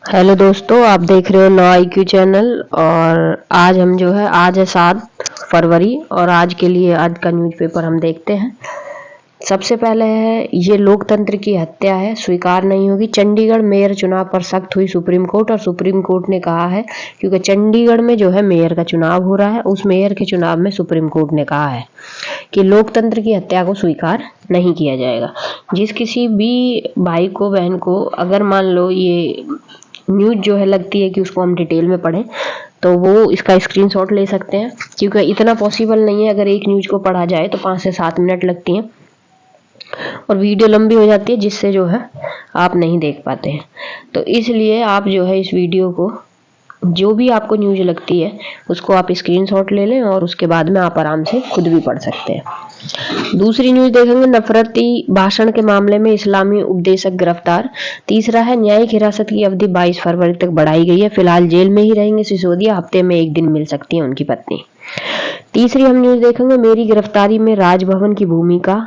Hello दोस्तों, आप देख रहे हो नो IQ चैनल। और आज है 7 फरवरी और आज के लिए आज का न्यूज़पेपर हम देखते हैं। सबसे पहले है ये लोकतंत्र की हत्या है, स्वीकार नहीं होगी। चंडीगढ़ मेयर चुनाव पर सख्त हुई सुप्रीम कोर्ट और सुप्रीम कोर्ट ने कहा है, क्योंकि चंडीगढ़ में जो है मेयर का चुनाव हो रहा है, उस मेयर के चुनाव में सुप्रीम कोर्ट ने कहा है कि लोकतंत्र की हत्या को स्वीकार नहीं किया जाएगा। जिस किसी भी भाई को बहन को अगर मान लो ये न्यूज़ जो है लगती है कि उसको हम डिटेल में पढ़ें तो वो इसका स्क्रीनशॉट ले सकते हैं, क्योंकि इतना पॉसिबल नहीं है। अगर एक न्यूज़ को पढ़ा जाए तो 5 से 7 मिनट लगती हैं और वीडियो लंबी हो जाती है, जिससे जो है आप नहीं देख पाते हैं। तो इसलिए आप जो है इस वीडियो को, जो भी आपको न्यूज़ लगती है उसको आप स्क्रीनशॉट ले लें और उसके बाद में आप आराम से खुद भी पढ़ सकते हैं। दूसरी न्यूज़ देखेंगे, नफरती भाषण के मामले में इस्लामी उपदेशक गिरफ्तार। तीसरा है न्यायिक हिरासत की अवधि 22 फरवरी तक बढ़ाई गई है, फिलहाल जेल में ही रहेंगे सिसोदिया, हफ्ते में 1 दिन मिल सकती है उनकी पत्नी। तीसरी हम न्यूज़ देखेंगे, मेरी गिरफ्तारी में राजभवन की भूमिका।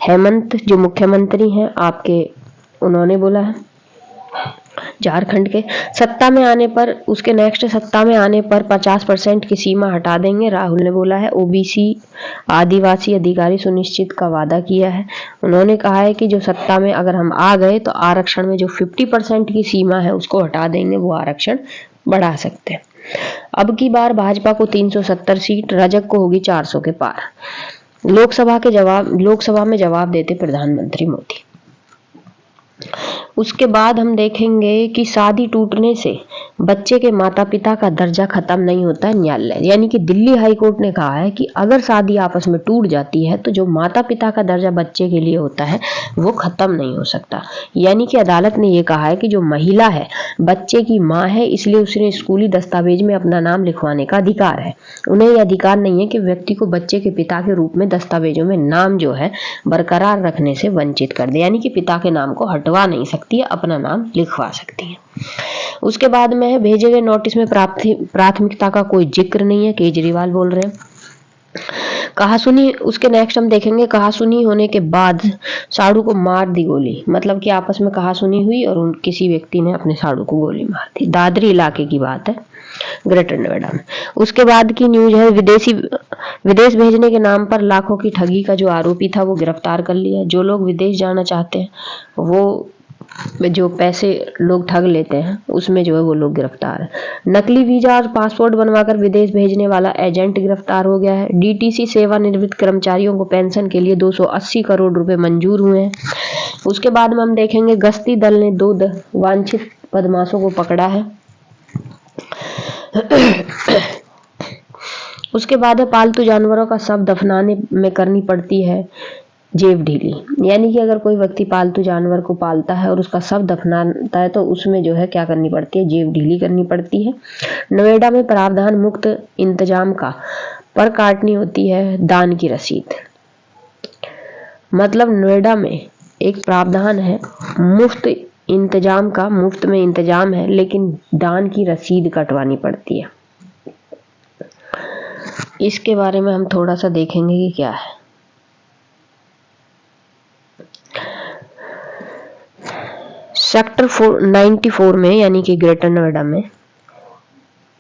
हेमंत जो मुख्यमंत्री हैं आपके, उन्होंने बोला है झारखंड के सत्ता में आने पर, उसके नेक्स्ट सत्ता में आने पर 50% की सीमा हटा देंगे, राहुल ने बोला है। ओबीसी आदिवासी अधिकारी सुनिश्चित का वादा किया है। उन्होंने कहा है कि जो सत्ता में अगर हम आ गए तो आरक्षण में जो 50% की सीमा है उसको हटा देंगे, वो आरक्षण बढ़ा सकते हैं। अब की बार भाजपा को 370 सीट, रजक को होगी 400 के पार। लोकसभा में जवाब देते प्रधानमंत्री मोदी। उसके बाद हम देखेंगे कि शादी टूटने से बच्चे के माता पिता का दर्जा खत्म नहीं होता है, न्यायालय यानी कि दिल्ली हाई कोर्ट ने कहा है कि अगर शादी आपस में टूट जाती है तो जो माता पिता का दर्जा बच्चे के लिए होता है वो खत्म नहीं हो सकता। यानी कि अदालत ने ये कहा है कि जो महिला है बच्चे की माँ है, इसलिए उसने स्कूली दस्तावेज में अपना नाम लिखवाने का अधिकार है। उन्हें यह अधिकार नहीं है कि व्यक्ति को बच्चे के पिता के रूप में दस्तावेजों में नाम जो है बरकरार रखने से वंचित कर दे, यानी कि पिता के नाम को हटवा नहीं सकती है, अपना नाम लिखवा सकती है। उसके बाद में है भेजे गए नोटिस में प्राथमिकता का कोई जिक्र नहीं है, केजरीवाल बोल रहे हैं। कहासुनी, उसके नेक्स्ट हम देखेंगे, कहासुनी होने के बाद साड़ू को मार दी गोली। मतलब कि आपस में कहासुनी हुई और किसी व्यक्ति ने अपने साड़ू को गोली मार दी। दादरी इलाके की बात है, ग्रेटर नोएडा में। उसके बाद की न्यूज है, विदेश भेजने के नाम पर लाखों की ठगी का जो आरोपी था वो गिरफ्तार कर लिया। जो लोग विदेश जाना चाहते हैं वो जो पैसे लोग ठग लेते हैं उसमें जो है वो लोग गिरफ्तार है। नकली वीजा और पासपोर्ट बनवाकर विदेश भेजने वाला एजेंट गिरफ्तार हो गया है। डीटीसी सेवानिवृत्त कर्मचारियों को पेंशन के लिए 280 करोड़ रुपए मंजूर हुए हैं। उसके बाद में हम देखेंगे, गश्ती दल ने 2 वांछित बदमाशों को पकड़ा है। उसके बाद है, पालतू जानवरों का शव दफनाने में करनी पड़ती है जेब ढीली। यानी कि अगर कोई व्यक्ति पालतू जानवर को पालता है और उसका शव दफनाता है तो उसमें जो है क्या करनी पड़ती है, जेब ढीली करनी पड़ती है। नोएडा में प्रावधान मुक्त इंतजाम का पर काटनी होती है दान की रसीद। मतलब नोएडा में एक प्रावधान है मुफ्त इंतजाम का, मुफ्त में इंतजाम है लेकिन दान की रसीद कटवानी पड़ती है। इसके बारे में हम थोड़ा सा देखेंगे कि क्या है। सेक्टर 94 में यानी कि ग्रेटर नोएडा में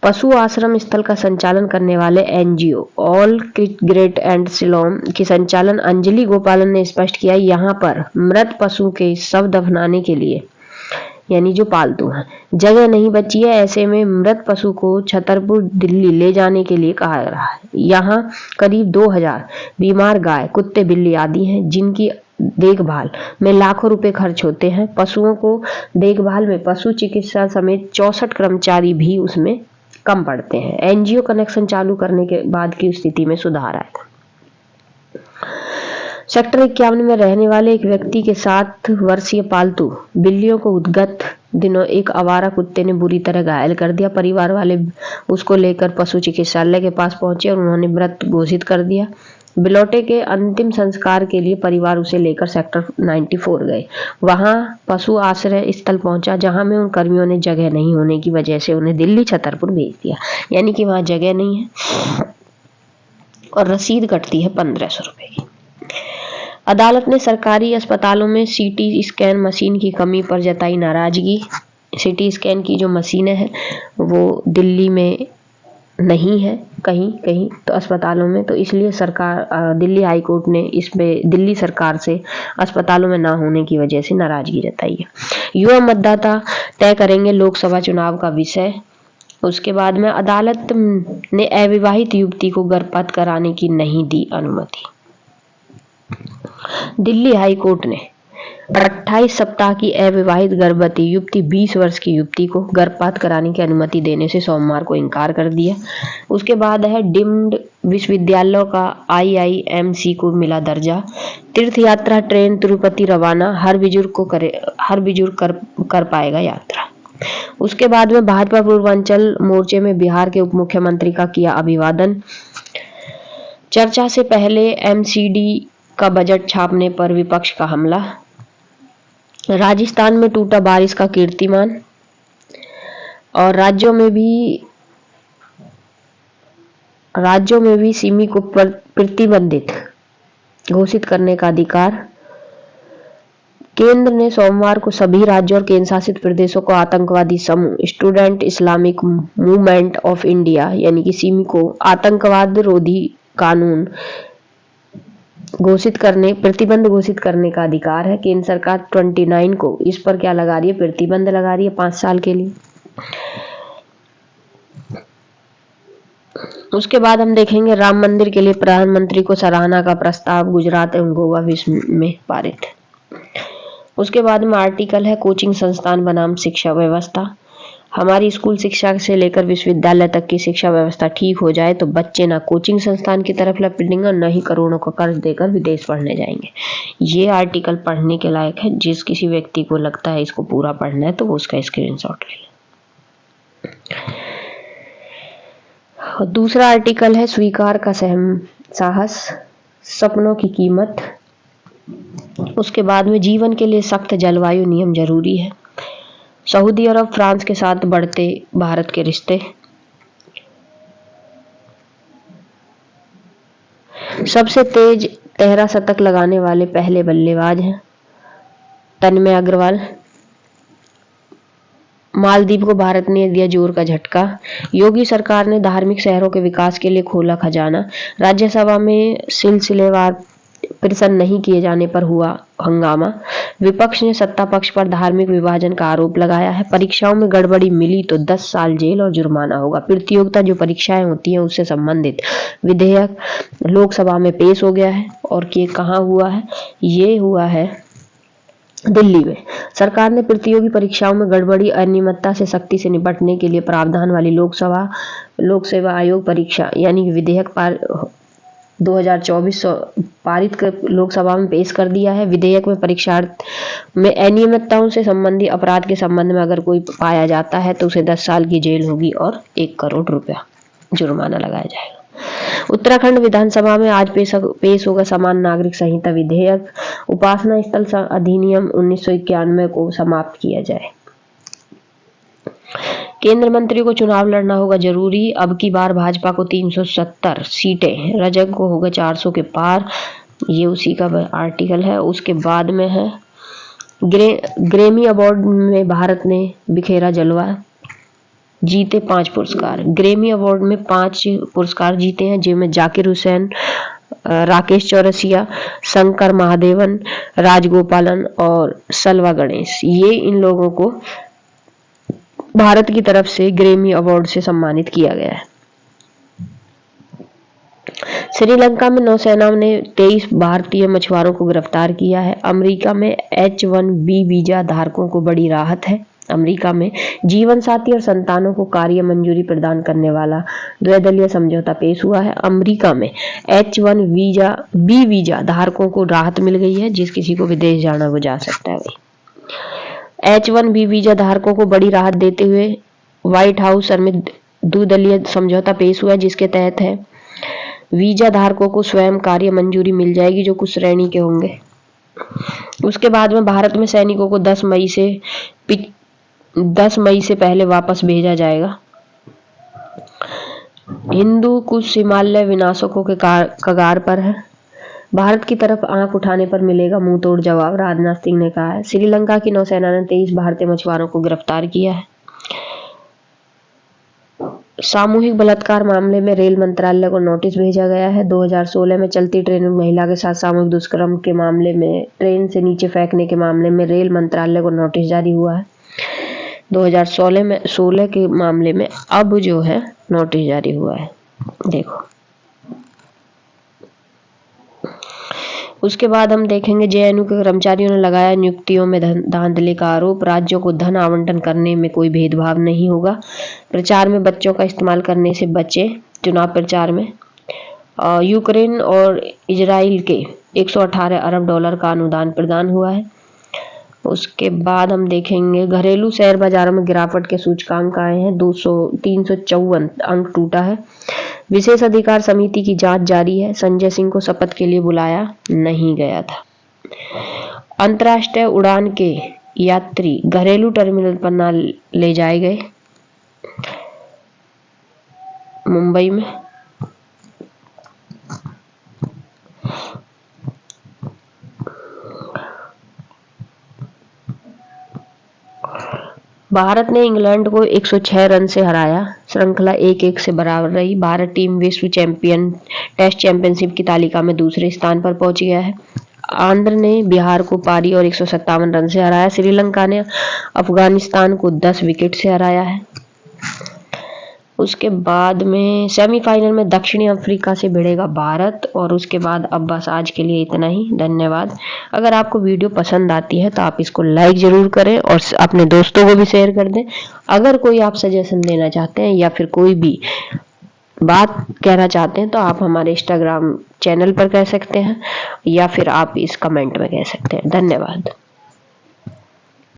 पशु आश्रम स्थल का संचालन करने वाले NGO all great and coelom की संचालन अंजलि गोपालन ने स्पष्ट किया, यहाँ पर मृत पशु के शव दफनाने के लिए यानी जो पालतू हैं जगह नहीं बची है। ऐसे में मृत पशु को छतरपुर दिल्ली ले जाने के लिए कहा रहा है। यहाँ करीब 2000 बीमार गाय कुत्ते बिल्ली आदि हैं जिनकी देखभाल में लाखों रुपए खर्च होते हैं। पशुओं को देखभाल में पशु चिकित्सा समेत 64 कर्मचारी भी उसमें कम पड़ते हैं। एनजीओ कनेक्शन चालू करने के बाद की स्थिति में सुधार आया। सेक्टर 51 में रहने वाले एक व्यक्ति के 7 वर्षीय पालतू बिल्लियों को गत दिनों एक आवारा कुत्ते ने बुरी तरह घायल कर दिया। परिवार वाले उसको लेकर पशु चिकित्सालय के पास पहुंचे और उन्होंने मृत घोषित कर दिया। बिलौटे के अंतिम संस्कार के लिए परिवार उसे लेकर सेक्टर 94 गए। वहां पशु आश्रय स्थल पहुंचा जहां में उन कर्मियों ने जगह नहीं होने की वजह से उन्हें दिल्ली छतरपुर भेज दिया। यानी कि वहां जगह नहीं है और रसीद कटती है 1500 रुपए की। अदालत ने सरकारी अस्पतालों में सीटी स्कैन मशीन की कमी पर जताई नाराजगी। सिटी स्कैन की जो मशीनें हैं वो दिल्ली में नहीं है, कहीं कहीं तो अस्पतालों में, तो इसलिए सरकार दिल्ली हाई कोर्ट ने इस पे दिल्ली सरकार से अस्पतालों में ना होने की वजह से नाराजगी जताई है। युवा मतदाता तय करेंगे लोकसभा चुनाव का विषय। उसके बाद में अदालत ने अविवाहित युवती को गर्भपात कराने की नहीं दी अनुमति। दिल्ली हाई कोर्ट ने 28 सप्ताह की अविवाहित गर्भवती युवती 20 वर्ष की युवती को गर्भपात कराने की अनुमति देने से सोमवार को इनकार कर दिया। उसके बाद है डीम्ड विश्वविद्यालयों का IIMC को मिला दर्जा। तीर्थ यात्रा ट्रेन तिरुपति रवाना, हर बुजुर्ग कर पाएगा यात्रा। उसके बाद में भाजपा पूर्वांचल मोर्चे में बिहार के उप मुख्यमंत्री का किया अभिवादन। चर्चा से पहले MCD का बजट छापने पर विपक्ष का हमला। राजस्थान में टूटा बारिश का कीर्तिमान। और राज्यों में भी सिमी को प्रतिबंधित घोषित करने का अधिकार। केंद्र ने सोमवार को सभी राज्यों और केंद्र शासित प्रदेशों को आतंकवादी समूह student Islamic movement of India यानी कि सिमी को आतंकवाद रोधी कानून प्रतिबंध घोषित करने का अधिकार है। केंद्र सरकार 29 को इस पर क्या लगा रही है, प्रतिबंध लगा रही है 5 साल के लिए। उसके बाद हम देखेंगे राम मंदिर के लिए प्रधानमंत्री को सराहना का प्रस्ताव गुजरात एवं गोवा में पारित। उसके बाद में आर्टिकल है कोचिंग संस्थान बनाम शिक्षा व्यवस्था। हमारी स्कूल शिक्षा से लेकर विश्वविद्यालय तक की शिक्षा व्यवस्था ठीक हो जाए तो बच्चे ना कोचिंग संस्थान की तरफ लपटेंगे और न ही करोड़ों का कर्ज देकर विदेश पढ़ने जाएंगे। ये आर्टिकल पढ़ने के लायक है। जिस किसी व्यक्ति को लगता है इसको पूरा पढ़ना है तो वो उसका स्क्रीनशॉट ले ले। दूसरा आर्टिकल है स्वीकार का साहस, सपनों की कीमत। उसके बाद में जीवन के लिए सख्त जलवायु नियम जरूरी है। सऊदी अरब फ्रांस के साथ बढ़ते भारत के रिश्ते। सबसे तेज 13 शतक लगाने वाले पहले बल्लेबाज हैं तन्मय अग्रवाल। मालदीव को भारत ने दिया जोर का झटका। योगी सरकार ने धार्मिक शहरों के विकास के लिए खोला खजाना। राज्यसभा में सिलसिलेवार प्रश्न नहीं किए जाने पर हुआ हंगामा। विपक्ष ने सत्ता पक्ष पर धार्मिक विभाजन का आरोप लगाया है। परीक्षाओं में गड़बड़ी मिली तो 10 साल जेल और जुर्माना होगा। प्रतियोगिता जो परीक्षाएं होती हैं उससे संबंधित विधेयक लोकसभा में पेश हो गया है। और ये कहाँ हुआ है, ये हुआ है दिल्ली में। सरकार ने प्रतियोगी परीक्षाओं में गड़बड़ी अनियमितता से सख्ती से निपटने के लिए प्रावधान वाली लोक सेवा आयोग परीक्षा यानी विधेयक 2024 पारित कर लोकसभा में पेश कर दिया है। विधेयक में परीक्षार्थ में अनियमितताओं से संबंधित अपराध के संबंध में अगर कोई पाया जाता है तो उसे 10 साल की जेल होगी और 1 करोड़ रुपया जुर्माना लगाया जाएगा। उत्तराखंड विधानसभा में आज पेश होगा समान नागरिक संहिता विधेयक। उपासना स्थल अधिनियम 1991 को समाप्त किया जाए। केंद्र मंत्री को चुनाव लड़ना होगा जरूरी। अब की बार भाजपा को 370 सीटें, रजग को होगा 400 के पार। ये उसी का आर्टिकल है। उसके बाद में है ग्रेमी अवार्ड में भारत ने बिखेरा जलवा, जीते 5 पुरस्कार। ग्रेमी अवार्ड में 5 पुरस्कार जीते हैं जिनमें जाकिर हुसैन, राकेश चौरसिया, शंकर महादेवन, राजगोपालन और सलवा गणेश। ये इन लोगों को भारत की तरफ से ग्रेमी अवार्ड से सम्मानित किया गया है। श्रीलंका में नौसेना ने 23 भारतीय मछुआरों को गिरफ्तार किया है। अमेरिका में H-1B वीजा धारकों को बड़ी राहत है। अमेरिका में जीवन साथी और संतानों को कार्य मंजूरी प्रदान करने वाला द्विदलीय समझौता पेश हुआ है। अमेरिका में H-1B वीजा धारकों को राहत मिल गई है। जिस किसी को विदेश जाना वो जा सकता है। H-1B वीजा धारकों को बड़ी राहत देते हुए व्हाइट हाउस में द्विदलीय समझौता पेश हुआ है जिसके तहत है वीजा धारकों को स्वयं कार्य मंजूरी मिल जाएगी जो कुछ श्रेणी के होंगे। उसके बाद में भारत में सैनिकों को 10 मई से पहले वापस भेजा जाएगा। हिंदू कुश हिमालय विनाशकों के कगार पर है। भारत की तरफ आंख उठाने पर मिलेगा मुंह तोड़ जवाब, राजनाथ सिंह ने कहा है। श्रीलंका की नौसेना ने 23 भारतीय मछुआरों को गिरफ्तार किया है। सामूहिक बलात्कार मामले में रेल मंत्रालय को नोटिस भेजा गया है। 2016 में चलती ट्रेन में महिला के साथ सामूहिक दुष्कर्म के मामले में ट्रेन से नीचे फेंकने के मामले में रेल मंत्रालय को नोटिस जारी हुआ है। 2016 के मामले में अब जो है नोटिस जारी हुआ है। देखो, उसके बाद हम देखेंगे जेएनयू के कर्मचारियों ने लगाया नियुक्तियों में धांधली का आरोप। राज्यों को धन आवंटन करने में कोई भेदभाव नहीं होगा। प्रचार में बच्चों का इस्तेमाल करने से बचे। चुनाव प्रचार में यूक्रेन और इजराइल के 118 अरब डॉलर का अनुदान प्रदान हुआ है। उसके बाद हम देखेंगे घरेलू शेयर बाजारों में गिरावट के सूचकांक आए हैं। 354 अंक टूटा है। विशेष अधिकार समिति की जांच जारी है। संजय सिंह को शपथ के लिए बुलाया नहीं गया था। अंतर्राष्ट्रीय उड़ान के यात्री घरेलू टर्मिनल पर न ले जाए गए। मुंबई में भारत ने इंग्लैंड को 106 रन से हराया। श्रृंखला 1-1 से बराबर रही। भारत टीम विश्व टेस्ट चैंपियनशिप की तालिका में दूसरे स्थान पर पहुंच गया है। आंध्र ने बिहार को पारी और 157 रन से हराया। श्रीलंका ने अफगानिस्तान को 10 विकेट से हराया है। उसके बाद में सेमीफाइनल में दक्षिणी अफ्रीका से भिड़ेगा भारत। और उसके बाद अब बस आज के लिए इतना ही। धन्यवाद। अगर आपको वीडियो पसंद आती है तो आप इसको लाइक जरूर करें और अपने दोस्तों को भी शेयर कर दें। अगर कोई आप सजेशन देना चाहते हैं या फिर कोई भी बात कहना चाहते हैं तो आप हमारे इंस्टाग्राम चैनल पर कह सकते हैं या फिर आप इस कमेंट में कह सकते हैं। धन्यवाद।